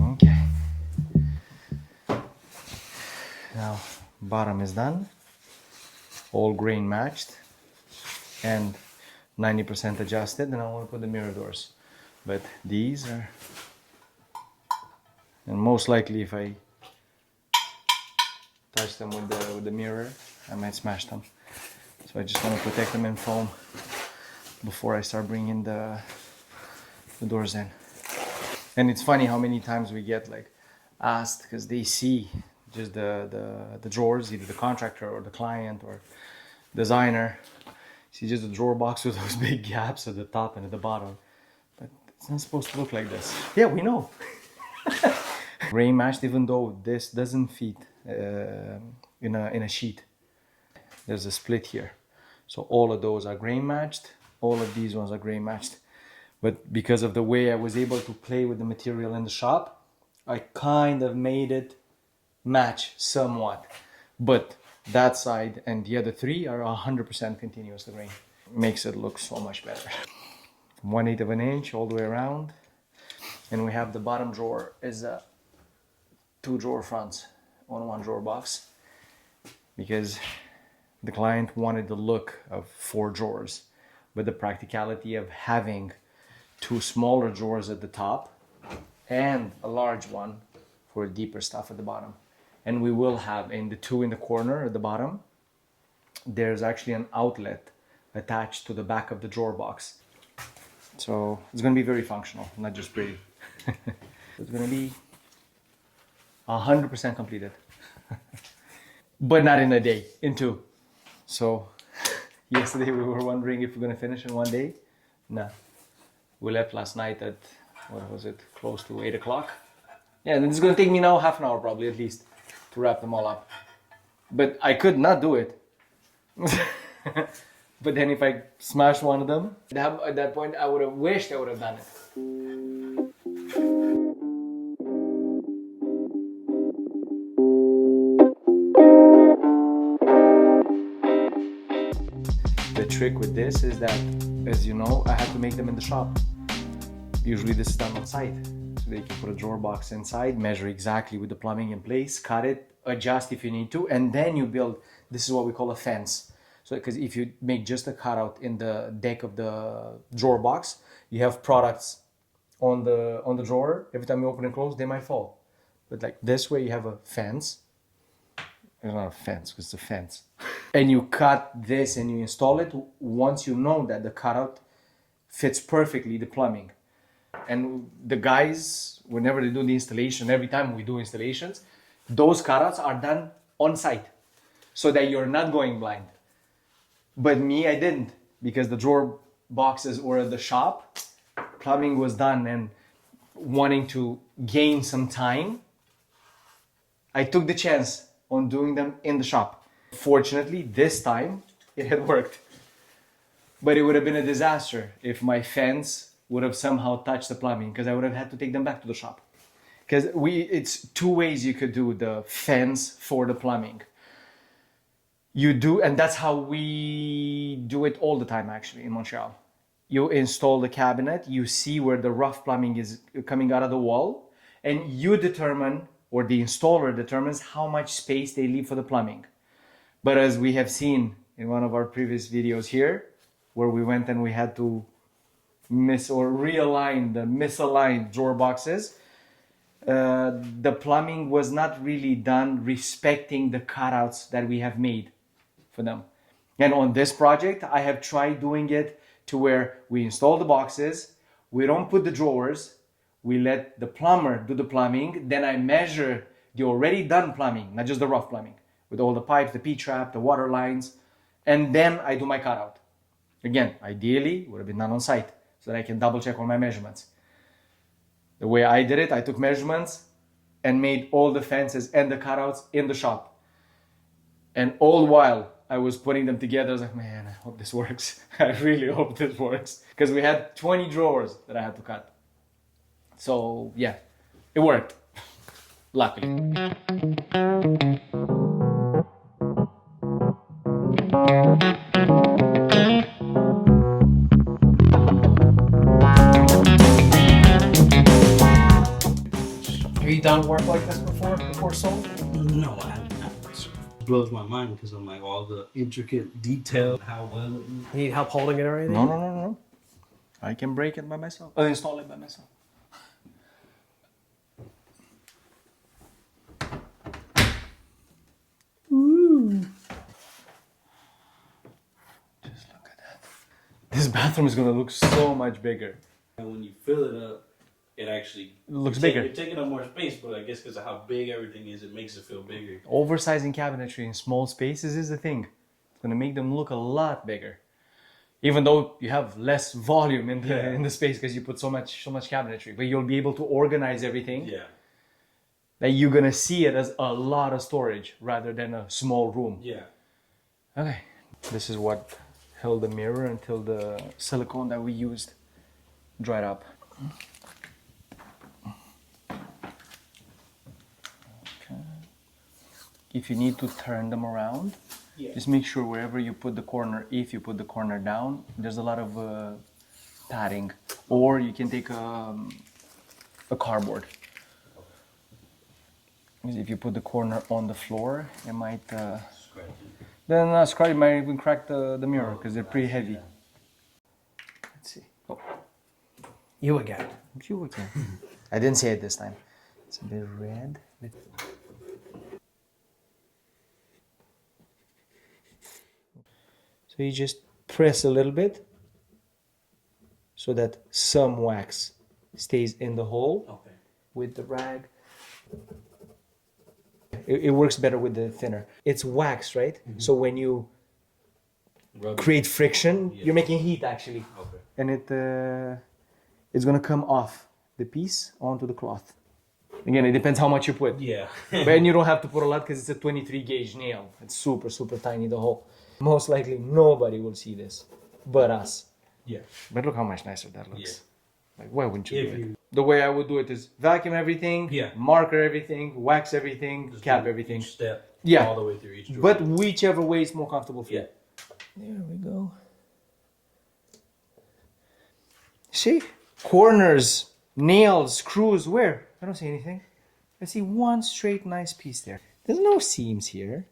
Okay. Now, bottom is done. All grain matched and 90% adjusted, and I want to put the mirror doors. But these are, and most likely if I touch them with the mirror, I might smash them. So I just want to protect them in foam before I start bringing the doors in. And it's funny how many times we get like asked, because they see just the drawers, either the contractor or the client or designer, see just a drawer box with those big gaps at the top and at the bottom. But it's not supposed to look like this. Yeah, we know. Grain matched, even though this doesn't fit in a sheet. There's a split here. So all of those are grain matched. All of these ones are grain matched. But because of the way I was able to play with the material in the shop, I kind of made it match somewhat. But that side and the other three are 100% continuous grain. Makes it look so much better. 1/8 of an inch all the way around. And we have the bottom drawer is 2 drawer fronts on 1 drawer box, because the client wanted the look of 4 drawers, but the practicality of having 2 smaller drawers at the top and a large one for deeper stuff at the bottom. And we will have in the 2 in the corner at the bottom, there's actually an outlet attached to the back of the drawer box. So it's going to be very functional, not just pretty. It's going to be 100% completed. But not in a day, in 2. So yesterday we were wondering if we're going to finish in 1 day. No. We left last night at, what was it, close to 8 o'clock. Yeah, and it's going to take me now half an hour probably at least to wrap them all up. But I could not do it. But then if I smash one of them, at that point I would have wished I would have done it. The trick with this is that, as you know, I had to make them in the shop. Usually this is done on site. So they can put a drawer box inside, measure exactly with the plumbing in place, cut it, adjust if you need to, and then you build, this is what we call a fence. So, because if you make just a cutout in the deck of the drawer box, you have products on the drawer. Every time you open and close, they might fall. But like this way, you have a fence. It's not a fence, it's a fence. And you cut this and you install it once you know that the cutout fits perfectly the plumbing. And the guys, whenever they do the installation, every time we do installations, those cutouts are done on site so that you're not going blind. But me, I didn't, because the drawer boxes were at the shop, plumbing was done, and wanting to gain some time, I took the chance on doing them in the shop. Fortunately, this time it had worked. But it would have been a disaster if my fence would have somehow touched the plumbing, because I would have had to take them back to the shop. Because it's 2 ways you could do the fence for the plumbing. You do, and that's how we do it all the time actually in Montreal. You install the cabinet, you see where the rough plumbing is coming out of the wall, and you determine, or the installer determines, how much space they leave for the plumbing. But as we have seen in one of our previous videos here, where we went and we had to realign the misaligned drawer boxes, the plumbing was not really done respecting the cutouts that we have made for them. And on this project, I have tried doing it to where we install the boxes, we don't put the drawers, we let the plumber do the plumbing, then I measure the already done plumbing, not just the rough plumbing, with all the pipes, the P-trap, the water lines, and then I do my cutout. Again, ideally, it would have been done on site, so that I can double check all my measurements. The way I did it, I took measurements and made all the fences and the cutouts in the shop. And all while I was putting them together, I was like, man, I hope this works. I really hope this works. Because we had 20 drawers that I had to cut. So yeah, it worked. Luckily. Have you done work like this before sold? No, I haven't. It blows my mind because I'm like all the intricate detail, how well it moves. You need help holding it or anything? No. I can break it by myself. I'll install it by myself. Ooh. Just look at that. This bathroom is gonna look so much bigger. And when you fill it up, it actually Looks bigger. You're taking up more space, but I guess because of how big everything is, it makes it feel bigger. Oversizing cabinetry in small spaces is the thing. It's gonna make them look a lot bigger. Even though you have less volume in the space because you put so much cabinetry, but you'll be able to organize everything. Yeah. That you're gonna see it as a lot of storage rather than a small room. Yeah. Okay, this is what held the mirror until the silicone that we used dried up. Okay. If you need to turn them around, just make sure wherever you put the corner, if you put the corner down, there's a lot of padding, or you can take a cardboard. If you put the corner on the floor, it might scratch it might even crack the mirror because they're pretty heavy. Let's see. Oh, You again. you again. I didn't say it this time. It's a bit red. So you just press a little bit so that some wax stays in the hole with the rag. It works better with the thinner. It's wax, right? Mm-hmm. So when you create friction, you're making heat actually. Okay. And it's gonna come off the piece onto the cloth. Again, it depends how much you put. Yeah. But you don't have to put a lot because it's a 23 gauge nail. It's super, super tiny, the hole. Most likely nobody will see this but us. Yeah. But look how much nicer that looks. Yeah. Like, why wouldn't you do it? The way I would do it is vacuum everything, marker everything, wax everything, just cap everything. Each step, all the way through each drawer. But whichever way is more comfortable for you. There we go. See? Corners, nails, screws, where? I don't see anything. I see one straight nice piece there. There's no seams here.